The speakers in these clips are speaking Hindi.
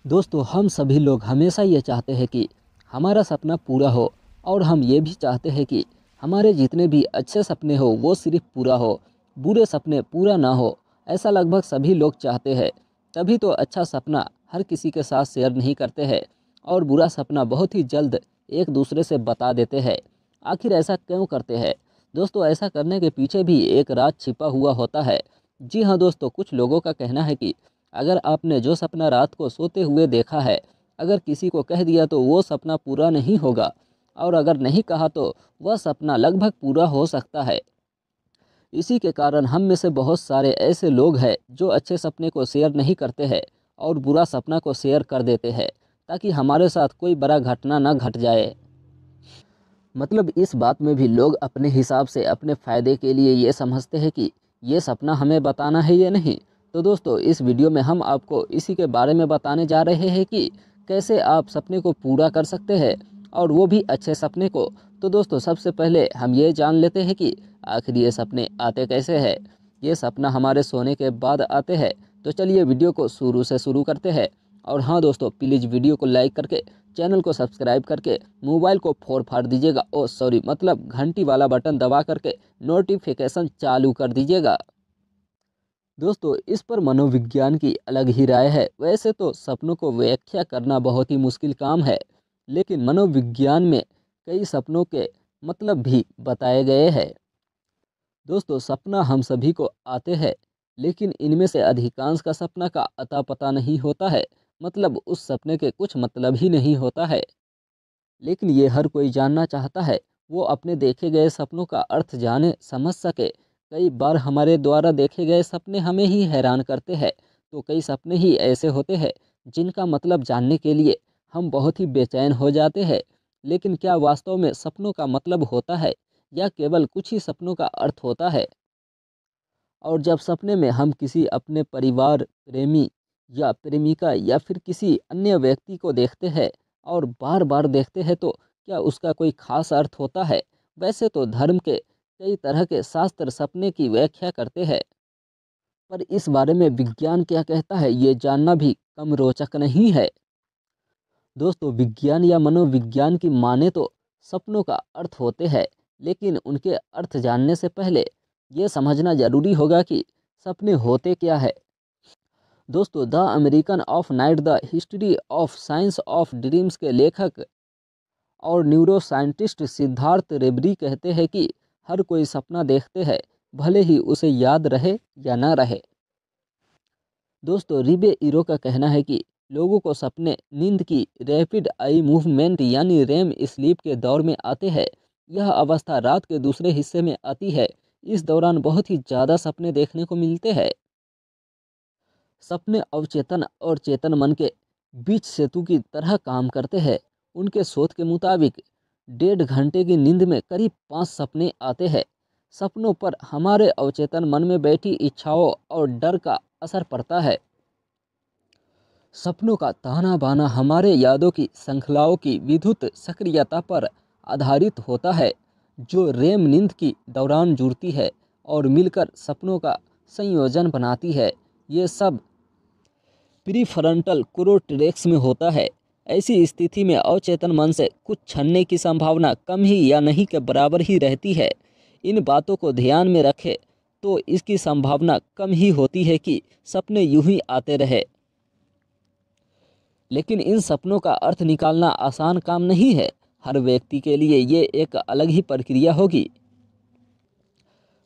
दोस्तों, हम सभी लोग हमेशा ये चाहते हैं कि हमारा सपना पूरा हो और हम ये भी चाहते हैं कि हमारे जितने भी अच्छे सपने हो वो सिर्फ पूरा हो, बुरे सपने पूरा ना हो। ऐसा लगभग सभी लोग चाहते हैं। तभी तो अच्छा सपना हर किसी के साथ शेयर नहीं करते हैं और बुरा सपना बहुत ही जल्द एक दूसरे से बता देते हैं। आखिर ऐसा क्यों करते हैं? दोस्तों, ऐसा करने के पीछे भी एक राज छिपा हुआ होता है। जी हाँ दोस्तों, कुछ लोगों का कहना है कि अगर आपने जो सपना रात को सोते हुए देखा है, अगर किसी को कह दिया तो वो सपना पूरा नहीं होगा, और अगर नहीं कहा तो वह सपना लगभग पूरा हो सकता है। इसी के कारण हम में से बहुत सारे ऐसे लोग हैं जो अच्छे सपने को शेयर नहीं करते हैं और बुरा सपना को शेयर कर देते हैं, ताकि हमारे साथ कोई बड़ा घटना ना घट जाए। मतलब इस बात में भी लोग अपने हिसाब से अपने फ़ायदे के लिए ये समझते हैं कि ये सपना हमें बताना है या नहीं। तो दोस्तों, इस वीडियो में हम आपको इसी के बारे में बताने जा रहे हैं कि कैसे आप सपने को पूरा कर सकते हैं, और वो भी अच्छे सपने को। तो दोस्तों, सबसे पहले हम ये जान लेते हैं कि आखिर ये सपने आते कैसे हैं। ये सपना हमारे सोने के बाद आते हैं। तो चलिए वीडियो को शुरू से शुरू करते हैं। और हाँ दोस्तों, प्लीज़ वीडियो को लाइक करके चैनल को सब्सक्राइब करके मोबाइल को फोड़ फाड़ दीजिएगा, ओ सॉरी मतलब घंटी वाला बटन दबा करके नोटिफिकेशन चालू कर दीजिएगा। दोस्तों, इस पर मनोविज्ञान की अलग ही राय है। वैसे तो सपनों को व्याख्या करना बहुत ही मुश्किल काम है, लेकिन मनोविज्ञान में कई सपनों के मतलब भी बताए गए हैं। दोस्तों, सपना हम सभी को आते हैं, लेकिन इनमें से अधिकांश का सपना का अता पता नहीं होता है। मतलब उस सपने के कुछ मतलब ही नहीं होता है। लेकिन ये हर कोई जानना चाहता है, वो अपने देखे गए सपनों का अर्थ जाने समझ सके। कई बार हमारे द्वारा देखे गए सपने हमें ही हैरान करते हैं, तो कई सपने ही ऐसे होते हैं जिनका मतलब जानने के लिए हम बहुत ही बेचैन हो जाते हैं। लेकिन क्या वास्तव में सपनों का मतलब होता है, या केवल कुछ ही सपनों का अर्थ होता है? और जब सपने में हम किसी अपने परिवार, प्रेमी या प्रेमिका या फिर किसी अन्य व्यक्ति को देखते हैं और बार बार देखते हैं, तो क्या उसका कोई खास अर्थ होता है? वैसे तो धर्म के कई तरह के शास्त्र सपने की व्याख्या करते हैं, पर इस बारे में विज्ञान क्या कहता है ये जानना भी कम रोचक नहीं है। दोस्तों, विज्ञान या मनोविज्ञान की माने तो सपनों का अर्थ होते हैं, लेकिन उनके अर्थ जानने से पहले ये समझना जरूरी होगा कि सपने होते क्या है। दोस्तों, the American of night the history of science of dreams के लेखक और न्यूरोसाइंटिस्ट सिद्धार्थ रेबरी कहते हैं कि हर कोई सपना देखते हैं, भले ही उसे याद रहे या ना रहे। दोस्तों, रिबे इरो का कहना है कि लोगों को सपने नींद की रैपिड आई मूवमेंट यानी रेम स्लीप के दौर में आते हैं। यह अवस्था रात के दूसरे हिस्से में आती है। इस दौरान बहुत ही ज़्यादा सपने देखने को मिलते हैं। सपने अवचेतन और चेतन मन के बीच सेतु की तरह काम करते हैं। उनके शोध के मुताबिक 1.5 घंटे की नींद में करीब 5 सपने आते हैं। सपनों पर हमारे अवचेतन मन में बैठी इच्छाओं और डर का असर पड़ता है। सपनों का ताना बाना हमारे यादों की श्रृंखलाओं की विद्युत सक्रियता पर आधारित होता है, जो रेम नींद की दौरान जुड़ती है और मिलकर सपनों का संयोजन बनाती है। ये सब प्रीफ्रंटल कोर्टेक्स में होता है। ऐसी स्थिति में अवचेतन मन से कुछ छनने की संभावना कम ही या नहीं के बराबर ही रहती है। इन बातों को ध्यान में रखें तो इसकी संभावना कम ही होती है कि सपने यूं ही आते रहे। लेकिन इन सपनों का अर्थ निकालना आसान काम नहीं है। हर व्यक्ति के लिए ये एक अलग ही प्रक्रिया होगी।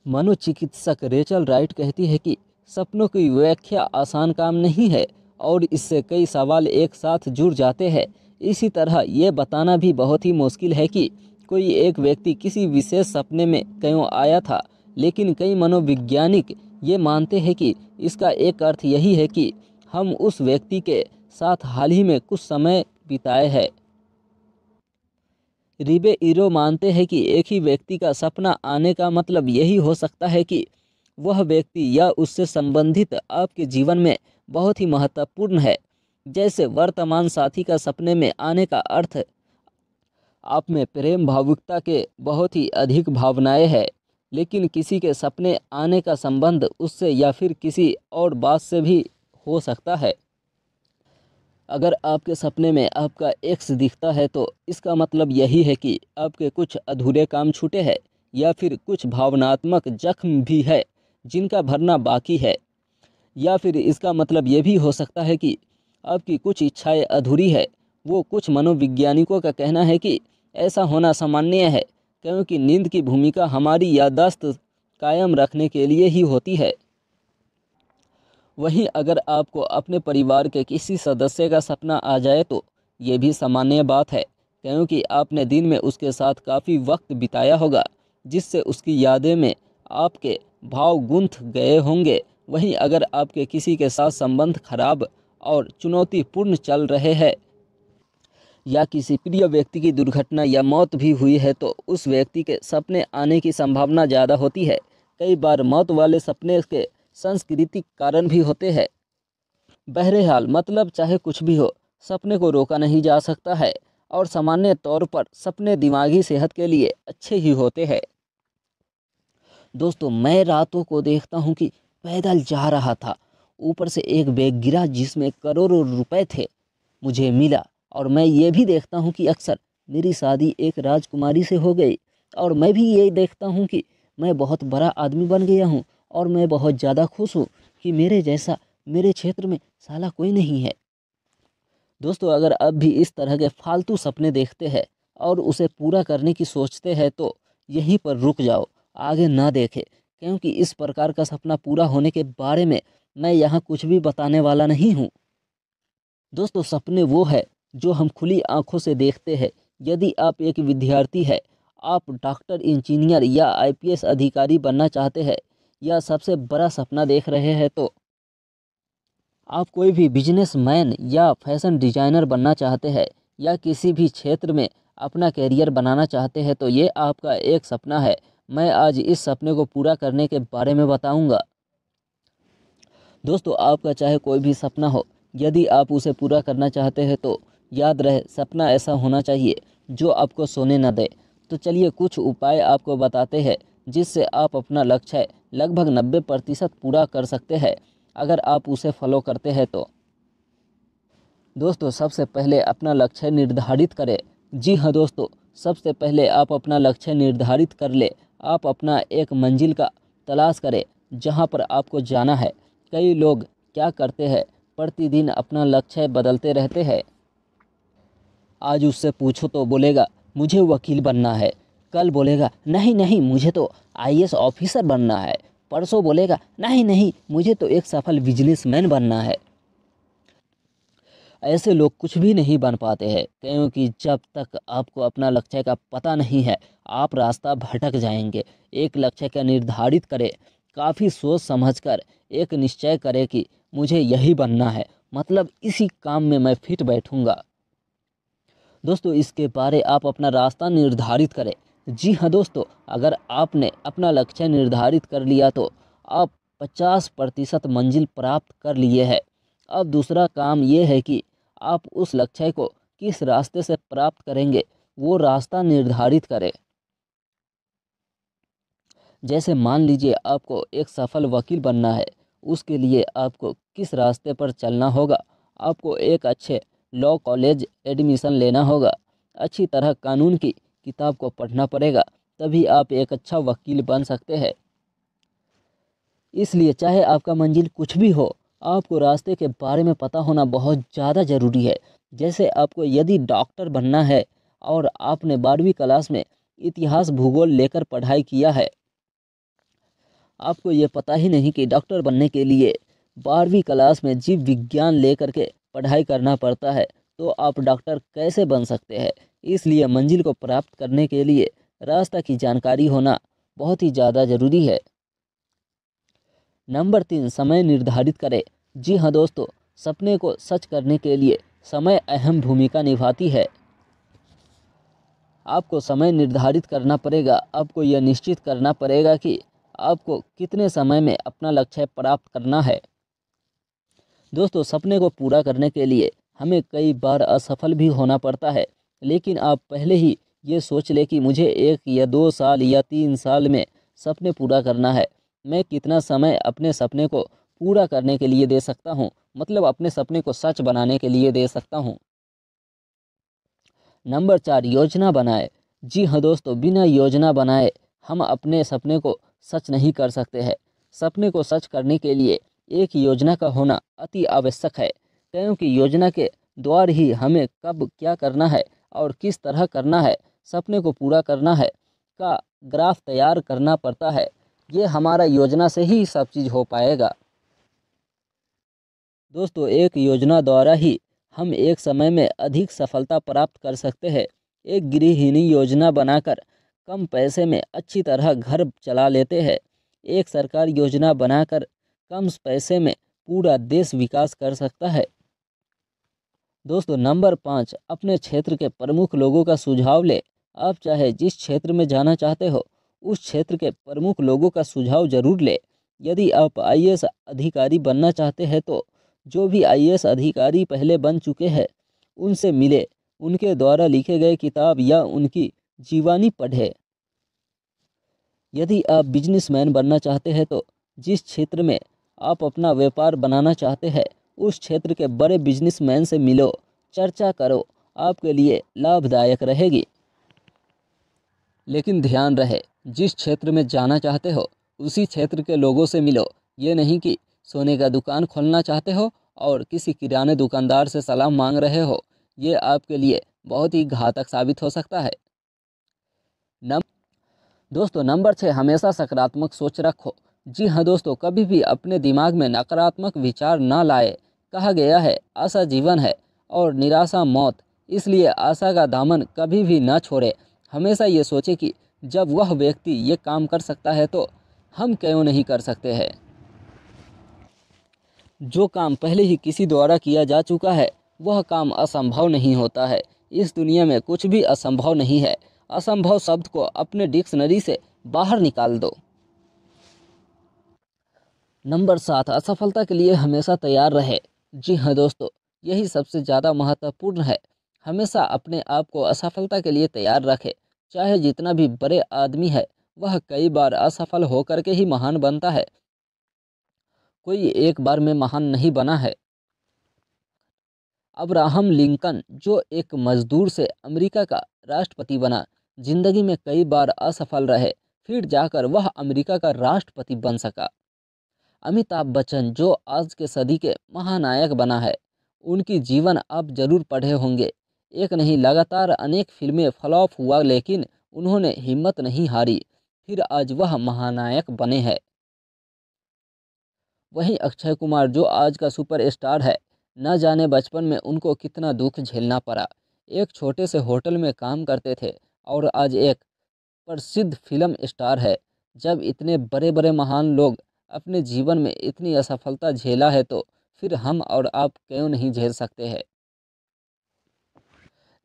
मनोचिकित्सक रेचल राइट कहती है कि सपनों की व्याख्या आसान काम नहीं है और इससे कई सवाल एक साथ जुड़ जाते हैं। इसी तरह ये बताना भी बहुत ही मुश्किल है कि कोई एक व्यक्ति किसी विशेष सपने में क्यों आया था। लेकिन कई मनोवैज्ञानिक ये मानते हैं कि इसका एक अर्थ यही है कि हम उस व्यक्ति के साथ हाल ही में कुछ समय बिताए हैं। रिबे इरो मानते हैं कि एक ही व्यक्ति का सपना आने का मतलब यही हो सकता है कि वह व्यक्ति या उससे संबंधित आपके जीवन में बहुत ही महत्वपूर्ण है। जैसे वर्तमान साथी का सपने में आने का अर्थ आप में प्रेम भावुकता के बहुत ही अधिक भावनाएं हैं, लेकिन किसी के सपने आने का संबंध उससे या फिर किसी और बात से भी हो सकता है। अगर आपके सपने में आपका एक्स दिखता है तो इसका मतलब यही है कि आपके कुछ अधूरे काम छूटे हैं या फिर कुछ भावनात्मक जख्म भी है जिनका भरना बाकी है। या फिर इसका मतलब ये भी हो सकता है कि आपकी कुछ इच्छाएं अधूरी है। वो कुछ मनोवैज्ञानिकों का कहना है कि ऐसा होना सामान्य है क्योंकि नींद की भूमिका हमारी याददाश्त कायम रखने के लिए ही होती है। वहीं अगर आपको अपने परिवार के किसी सदस्य का सपना आ जाए तो ये भी सामान्य बात है क्योंकि आपने दिन में उसके साथ काफ़ी वक्त बिताया होगा जिससे उसकी यादें में आपके भाव गुंथ गए होंगे। वहीं अगर आपके किसी के साथ संबंध खराब और चुनौतीपूर्ण चल रहे हैं या किसी प्रिय व्यक्ति की दुर्घटना या मौत भी हुई है तो उस व्यक्ति के सपने आने की संभावना ज़्यादा होती है। कई बार मौत वाले सपने के सांस्कृतिक कारण भी होते हैं। बहरहाल मतलब चाहे कुछ भी हो, सपने को रोका नहीं जा सकता है और सामान्य तौर पर सपने दिमागी सेहत के लिए अच्छे ही होते हैं। दोस्तों, मैं रातों को देखता हूँ कि पैदल जा रहा था, ऊपर से एक बैग गिरा जिसमें करोड़ों रुपए थे, मुझे मिला। और मैं ये भी देखता हूँ कि अक्सर मेरी शादी एक राजकुमारी से हो गई और मैं भी ये देखता हूँ कि मैं बहुत बड़ा आदमी बन गया हूँ और मैं बहुत ज़्यादा खुश हूँ कि मेरे जैसा मेरे क्षेत्र में साला कोई नहीं है। दोस्तों, अगर आप भी इस तरह के फालतू सपने देखते हैं और उसे पूरा करने की सोचते हैं तो यहीं पर रुक जाओ, आगे ना देखें क्योंकि इस प्रकार का सपना पूरा होने के बारे में मैं यहाँ कुछ भी बताने वाला नहीं हूँ। दोस्तों, सपने वो है जो हम खुली आंखों से देखते हैं। यदि आप एक विद्यार्थी है, आप डॉक्टर, इंजीनियर या आईपीएस अधिकारी बनना चाहते हैं या सबसे बड़ा सपना देख रहे हैं तो आप कोई भी बिजनेसमैन या फैशन डिजाइनर बनना चाहते हैं या किसी भी क्षेत्र में अपना करियर बनाना चाहते हैं तो ये आपका एक सपना है। मैं आज इस सपने को पूरा करने के बारे में बताऊंगा। दोस्तों, आपका चाहे कोई भी सपना हो, यदि आप उसे पूरा करना चाहते हैं तो याद रहे सपना ऐसा होना चाहिए जो आपको सोने न दे। तो चलिए कुछ उपाय आपको बताते हैं जिससे आप अपना लक्ष्य लगभग 90% पूरा कर सकते हैं अगर आप उसे फॉलो करते हैं तो। दोस्तों, सबसे पहले अपना लक्ष्य निर्धारित करें। जी हाँ दोस्तों, सबसे पहले आप अपना लक्ष्य निर्धारित कर ले। आप अपना एक मंजिल का तलाश करें जहाँ पर आपको जाना है। कई लोग क्या करते हैं, प्रतिदिन अपना लक्ष्य बदलते रहते हैं। आज उससे पूछो तो बोलेगा मुझे वकील बनना है, कल बोलेगा नहीं नहीं मुझे तो आईएएस ऑफिसर बनना है, परसों बोलेगा नहीं नहीं मुझे तो एक सफल बिजनेसमैन बनना है। ऐसे लोग कुछ भी नहीं बन पाते हैं क्योंकि जब तक आपको अपना लक्ष्य का पता नहीं है आप रास्ता भटक जाएंगे। एक लक्ष्य का निर्धारित करें, काफ़ी सोच समझकर एक निश्चय करें कि मुझे यही बनना है, मतलब इसी काम में मैं फिट बैठूंगा। दोस्तों, इसके बारे आप अपना रास्ता निर्धारित करें। जी हाँ दोस्तों, अगर आपने अपना लक्ष्य निर्धारित कर लिया तो आप 50% मंजिल प्राप्त कर लिए हैं। अब दूसरा काम ये है कि आप उस लक्ष्य को किस रास्ते से प्राप्त करेंगे वो रास्ता निर्धारित करें। जैसे मान लीजिए आपको एक सफल वकील बनना है, उसके लिए आपको किस रास्ते पर चलना होगा। आपको एक अच्छे लॉ कॉलेज एडमिशन लेना होगा, अच्छी तरह कानून की किताब को पढ़ना पड़ेगा, तभी आप एक अच्छा वकील बन सकते हैं। इसलिए चाहे आपका मंजिल कुछ भी हो, आपको रास्ते के बारे में पता होना बहुत ज़्यादा ज़रूरी है। जैसे आपको यदि डॉक्टर बनना है और आपने 12वीं क्लास में इतिहास भूगोल लेकर पढ़ाई किया है, आपको ये पता ही नहीं कि डॉक्टर बनने के लिए 12वीं क्लास में जीव विज्ञान लेकर के पढ़ाई करना पड़ता है, तो आप डॉक्टर कैसे बन सकते हैं। इसलिए मंजिल को प्राप्त करने के लिए रास्ता की जानकारी होना बहुत ही ज़्यादा ज़रूरी है। नंबर 3, समय निर्धारित करें। जी हाँ दोस्तों, सपने को सच करने के लिए समय अहम भूमिका निभाती है। आपको समय निर्धारित करना पड़ेगा। आपको यह निश्चित करना पड़ेगा कि आपको कितने समय में अपना लक्ष्य प्राप्त करना है। दोस्तों, सपने को पूरा करने के लिए हमें कई बार असफल भी होना पड़ता है, लेकिन आप पहले ही ये सोच ले कि मुझे 1 या 2 साल या 3 साल में सपने पूरा करना है। मैं कितना समय अपने सपने को पूरा करने के लिए दे सकता हूँ, मतलब अपने सपने को सच बनाने के लिए दे सकता हूँ। नंबर 4, योजना बनाए। जी हाँ दोस्तों, बिना योजना बनाए हम अपने सपने को सच नहीं कर सकते हैं। सपने को सच करने के लिए एक योजना का होना अति आवश्यक है, क्योंकि योजना के द्वारा ही हमें कब क्या करना है और किस तरह करना है, सपने को पूरा करना है का ग्राफ तैयार करना पड़ता है। ये हमारा योजना से ही सब चीज़ हो पाएगा। दोस्तों, एक योजना द्वारा ही हम एक समय में अधिक सफलता प्राप्त कर सकते हैं। एक गृहिणी योजना बनाकर कम पैसे में अच्छी तरह घर चला लेते हैं। एक सरकार योजना बनाकर कम पैसे में पूरा देश विकास कर सकता है। दोस्तों, नंबर 5, अपने क्षेत्र के प्रमुख लोगों का सुझाव ले। आप चाहे जिस क्षेत्र में जाना चाहते हो, उस क्षेत्र के प्रमुख लोगों का सुझाव जरूर ले। यदि आप आईएएस अधिकारी बनना चाहते हैं तो जो भी आईएएस अधिकारी पहले बन चुके हैं उनसे मिले, उनके द्वारा लिखे गए किताब या उनकी जीवानी पढ़े। यदि आप बिजनेसमैन बनना चाहते हैं तो जिस क्षेत्र में आप अपना व्यापार बनाना चाहते हैं उस क्षेत्र के बड़े बिजनेसमैन से मिलो, चर्चा करो, आपके लिए लाभदायक रहेगी। लेकिन ध्यान रहे, जिस क्षेत्र में जाना चाहते हो उसी क्षेत्र के लोगों से मिलो। ये नहीं कि सोने का दुकान खोलना चाहते हो और किसी किराने दुकानदार से सलाह मांग रहे हो। ये आपके लिए बहुत ही घातक साबित हो सकता है। दोस्तों, नंबर 6, हमेशा सकारात्मक सोच रखो। जी हाँ दोस्तों, कभी भी अपने दिमाग में नकारात्मक विचार ना लाए। कहा गया है, आशा जीवन है और निराशा मौत। इसलिए आशा का दामन कभी भी ना छोड़े। हमेशा ये सोचे कि जब वह व्यक्ति ये काम कर सकता है तो हम क्यों नहीं कर सकते हैं। जो काम पहले ही किसी द्वारा किया जा चुका है वह काम असंभव नहीं होता है। इस दुनिया में कुछ भी असंभव नहीं है। असंभव शब्द को अपने डिक्शनरी से बाहर निकाल दो। नंबर 7, असफलता के लिए हमेशा तैयार रहे। जी हाँ दोस्तों, यही सबसे ज़्यादा महत्वपूर्ण है। हमेशा अपने आप को असफलता के लिए तैयार रखे। चाहे जितना भी बड़े आदमी है वह कई बार असफल होकर के ही महान बनता है। कोई एक बार में महान नहीं बना है। अब्राहम लिंकन जो एक मजदूर से अमेरिका का राष्ट्रपति बना, जिंदगी में कई बार असफल रहे, फिर जाकर वह अमेरिका का राष्ट्रपति बन सका। अमिताभ बच्चन जो आज के सदी के महानायक बना है, उनकी जीवन आप जरूर पढ़े होंगे। एक नहीं लगातार अनेक फिल्में फ्लॉप हुआ लेकिन उन्होंने हिम्मत नहीं हारी, फिर आज वह महानायक बने हैं। वहीं अक्षय कुमार जो आज का सुपरस्टार है, न जाने बचपन में उनको कितना दुख झेलना पड़ा। एक छोटे से होटल में काम करते थे और आज एक प्रसिद्ध फिल्म स्टार है। जब इतने बड़े बड़े महान लोग अपने जीवन में इतनी असफलता झेला है तो फिर हम और आप क्यों नहीं झेल सकते हैं।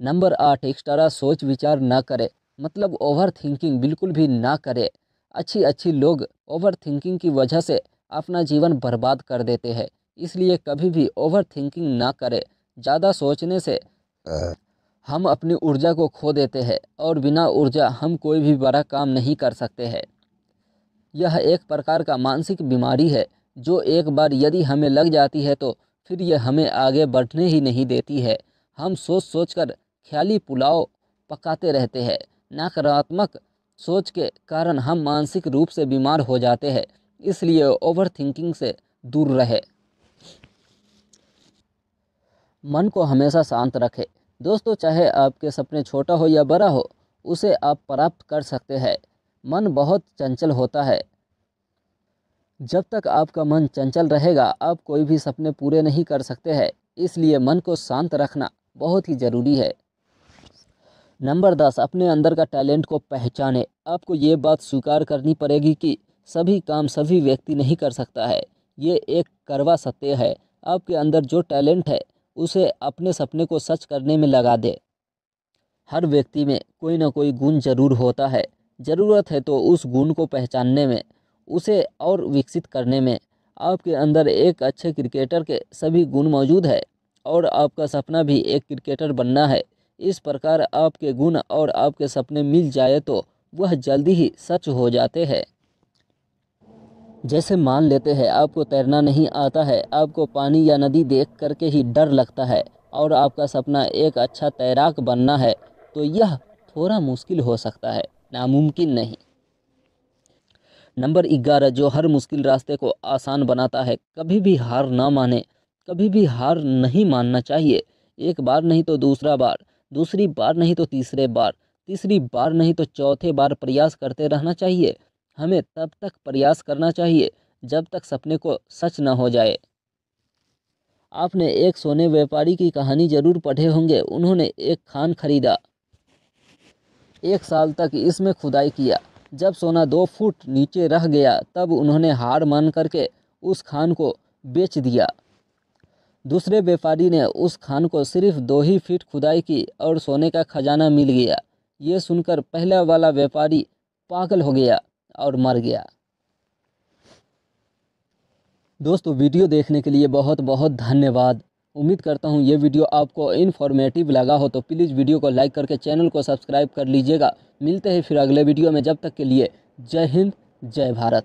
नंबर 8, एक्स्ट्रा सोच विचार ना करे, मतलब ओवर थिंकिंग बिल्कुल भी ना करे। अच्छी लोग ओवर थिंकिंग की वजह से अपना जीवन बर्बाद कर देते हैं। इसलिए कभी भी ओवर थिंकिंग ना करें। ज़्यादा सोचने से हम अपनी ऊर्जा को खो देते हैं और बिना ऊर्जा हम कोई भी बड़ा काम नहीं कर सकते हैं। यह एक प्रकार का मानसिक बीमारी है जो एक बार यदि हमें लग जाती है तो फिर यह हमें आगे बढ़ने ही नहीं देती है। हम सोच कर ख्याली पुलाव पकाते रहते हैं। नकारात्मक सोच के कारण हम मानसिक रूप से बीमार हो जाते हैं। इसलिए ओवर थिंकिंग से दूर रहे। मन को हमेशा शांत रखें। दोस्तों, चाहे आपके सपने छोटा हो या बड़ा हो, उसे आप प्राप्त कर सकते हैं। मन बहुत चंचल होता है। जब तक आपका मन चंचल रहेगा आप कोई भी सपने पूरे नहीं कर सकते हैं। इसलिए मन को शांत रखना बहुत ही ज़रूरी है। नंबर 10, अपने अंदर का टैलेंट को पहचाने। आपको ये बात स्वीकार करनी पड़ेगी कि सभी काम सभी व्यक्ति नहीं कर सकता है। ये एक कड़वा सत्य है। आपके अंदर जो टैलेंट है उसे अपने सपने को सच करने में लगा दे। हर व्यक्ति में कोई ना कोई गुण जरूर होता है। ज़रूरत है तो उस गुण को पहचानने में, उसे और विकसित करने में। आपके अंदर एक अच्छे क्रिकेटर के सभी गुण मौजूद है और आपका सपना भी एक क्रिकेटर बनना है। इस प्रकार आपके गुण और आपके सपने मिल जाए तो वह जल्दी ही सच हो जाते हैं। जैसे मान लेते हैं आपको तैरना नहीं आता है, आपको पानी या नदी देख करके ही डर लगता है और आपका सपना एक अच्छा तैराक बनना है, तो यह थोड़ा मुश्किल हो सकता है, नामुमकिन नहीं। नंबर 11, जो हर मुश्किल रास्ते को आसान बनाता है। कभी भी हार ना माने, कभी भी हार नहीं मानना चाहिए। एक बार नहीं तो दूसरा बार, दूसरी बार नहीं तो तीसरे बार, तीसरी बार नहीं तो चौथे बार प्रयास करते रहना चाहिए। हमें तब तक प्रयास करना चाहिए जब तक सपने को सच न हो जाए। आपने एक सोने व्यापारी की कहानी जरूर पढ़े होंगे। उन्होंने एक खान खरीदा, 1 साल तक इसमें खुदाई किया। जब सोना 2 फुट नीचे रह गया तब उन्होंने हार मान करके उस खान को बेच दिया। दूसरे व्यापारी ने उस खान को सिर्फ 2 ही फीट खुदाई की और सोने का खजाना मिल गया। ये सुनकर पहला वाला व्यापारी पागल हो गया और मर गया। दोस्तों, वीडियो देखने के लिए बहुत बहुत धन्यवाद। उम्मीद करता हूँ ये वीडियो आपको इन्फॉर्मेटिव लगा हो, तो प्लीज़ वीडियो को लाइक करके चैनल को सब्सक्राइब कर लीजिएगा। मिलते हैं फिर अगले वीडियो में, जब तक के लिए जय हिंद, जय भारत।